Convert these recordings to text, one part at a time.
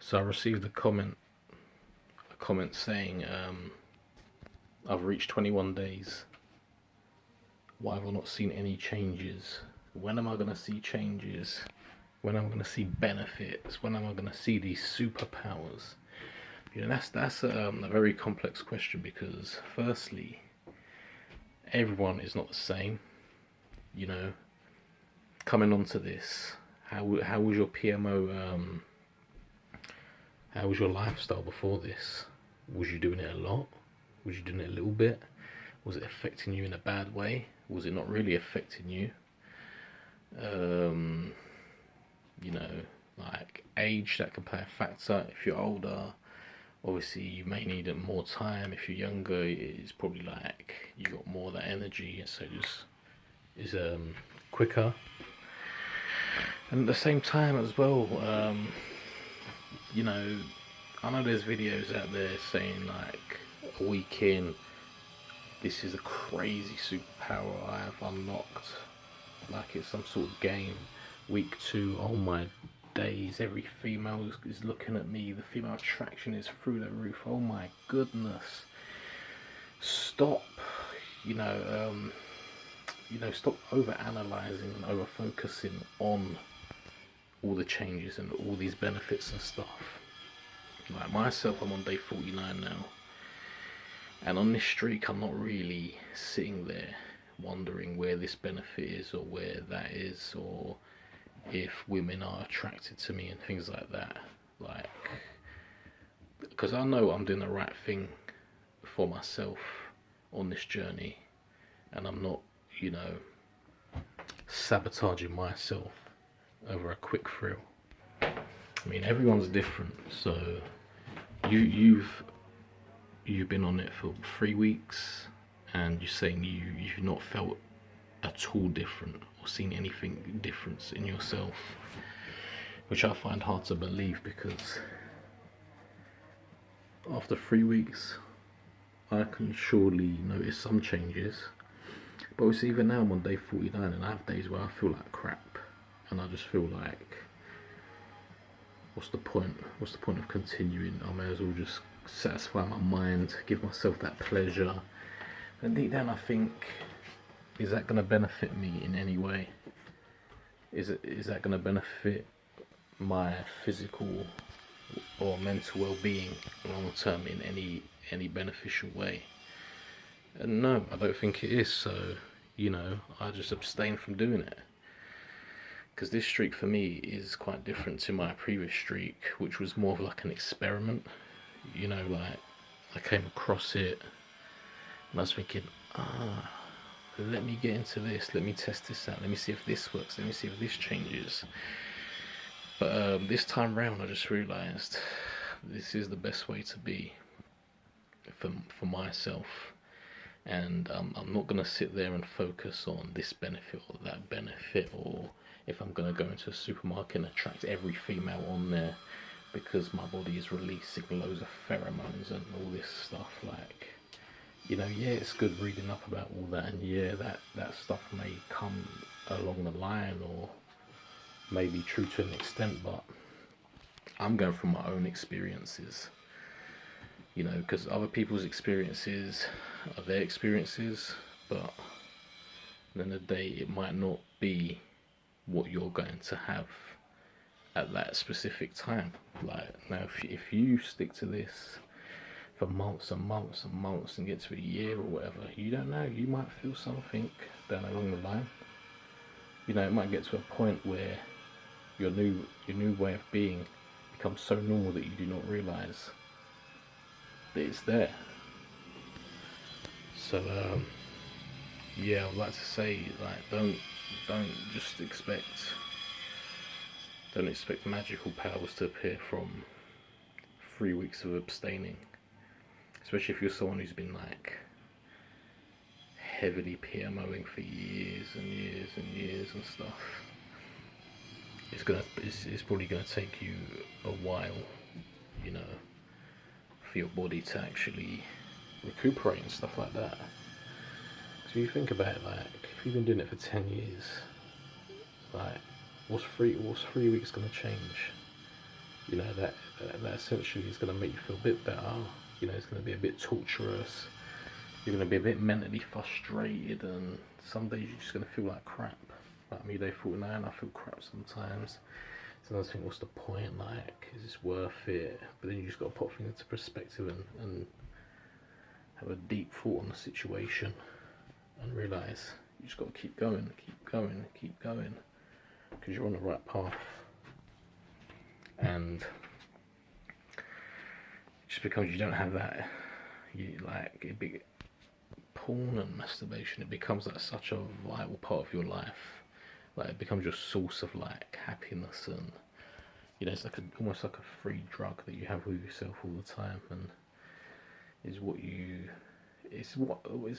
So I received a comment saying, I've reached 21 days. Why have I not seen any changes? When am I going to see changes? When am I going to see benefits? When am I going to see these superpowers? You know, that's a very complex question, because firstly, everyone is not the same. You know, coming onto this, how was your PMO? How was your lifestyle before this? Was you doing it a lot? Was you doing it a little bit? Was it affecting you in a bad way? Was it not really affecting you? You know, like age, that can play a factor. If you're older, obviously you may need more time. If you're younger, it's probably like you got more of that energy, and so just is quicker. And at the same time as well, you know, I know there's videos out there saying like a week in, this is a crazy superpower I have unlocked, like it's some sort of game. Week 2, oh my days, every female is looking at me, the female attraction is through the roof, oh my goodness. Stop, you know, stop over analysing and over focusing on all the changes and all these benefits and stuff. Like myself, I'm on day 49 now, and on this streak I'm not really sitting there wondering where this benefit is or where that is, or if women are attracted to me and things like that. Like, because I know I'm doing the right thing for myself on this journey, and I'm not, you know, sabotaging myself over a quick thrill. I mean, everyone's different. So you've been on it for 3 weeks, and you're saying you've not felt at all different or seen anything difference in yourself, which I find hard to believe, because after 3 weeks I can surely notice some changes. But obviously even now I'm on day 49, and I have days where I feel like crap, and I just feel like, what's the point of continuing? I may as well just satisfy my mind, give myself that pleasure. And deep down I think, is that going to benefit me in any way? Is that going to benefit my physical or mental well-being long term in any beneficial way? And no, I don't think it is. So, you know, I just abstain from doing it, because this streak for me is quite different to my previous streak, which was more of like an experiment. You know, like I came across it and I was thinking, let me get into this, let me test this out, let me see if this works, let me see if this changes. But this time round I just realised this is the best way to be for myself. And I'm not going to sit there and focus on this benefit or that benefit, or if I'm going to go into a supermarket and attract every female on there because my body is releasing loads of pheromones and all this stuff. Like, you know, yeah, it's good reading up about all that, and yeah, that stuff may come along the line or may be true to an extent, but I'm going from my own experiences, you know, because other people's experiences are their experiences, but at the end of the day it might not be what you're going to have at that specific time. Like, now if you stick to this for months and months and months and get to a year or whatever, you don't know, you might feel something down along the line. You know, it might get to a point where your new way of being becomes so normal that you do not realise that it's there. So yeah, I'd like to say, like, don't just expect magical powers to appear from 3 weeks of abstaining, especially if you're someone who's been like heavily PMOing for years and years and years and stuff. It's probably gonna take you a while, you know, for your body to actually recuperate and stuff like that. So you think about it, like, if you've been doing it for 10 years, like, what's 3 weeks gonna change? you know, that essentially is going to make you feel a bit better. You know, it's going to be a bit torturous. You're going to be a bit mentally frustrated, and some days you're just going to feel like crap. Like me, day 49, I feel crap sometimes. So I think, what's the point? Like, is this worth it? But then you just got to put things into perspective and have a deep thought on the situation and realise you just got to keep going, because you're on the right path. And just because you don't have that, porn and masturbation, it becomes like such a vital part of your life. Like, it becomes your source of like happiness, and you know, it's like almost like a free drug that you have with yourself all the time, and it's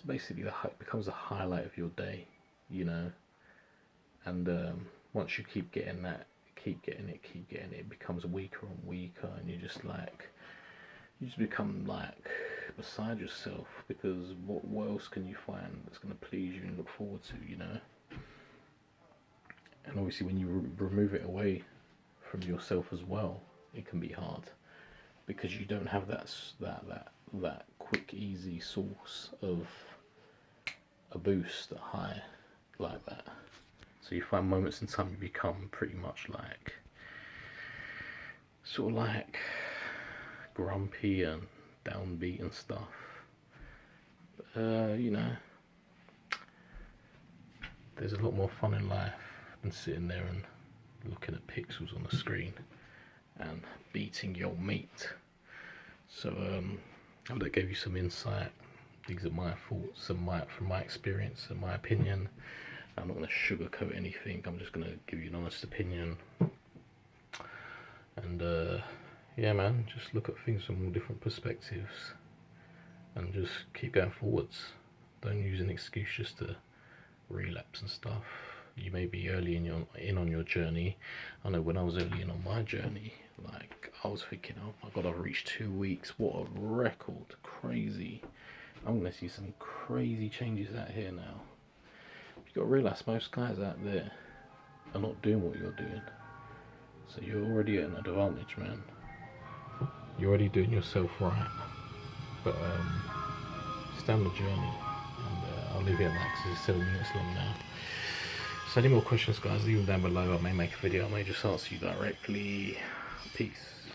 basically it becomes a highlight of your day, you know. And once you keep getting it, it becomes weaker and weaker, and you just become like beside yourself, because what else can you find that's going to please you and look forward to, you know? And obviously when you remove it away from yourself as well, it can be hard, because you don't have that quick, easy source of a boost, a high like that. So you find moments in time you become pretty much like sort of like grumpy and downbeat and stuff. You know, there's a lot more fun in life than sitting there and looking at pixels on the screen and beating your mate. So I hope that gave you some insight. These are my thoughts and from my experience and my opinion. I'm not going to sugarcoat anything. I'm just going to give you an honest opinion. And yeah, man, just look at things from different perspectives and just keep going forwards. Don't use an excuse just to relapse and stuff. You may be early in on your journey. I know when I was early in on my journey, like, I was thinking, oh my god, I've reached 2 weeks. What a record. Crazy. I'm going to see some crazy changes out here now. You've got to realise most guys out there are not doing what you're doing. So you're already at an advantage, man. You're already doing yourself right. But stay on the journey. And I'll leave it at that because it's 7 minutes long now. So any more questions, guys, leave them down below. I may make a video. I may just answer you directly. Peace.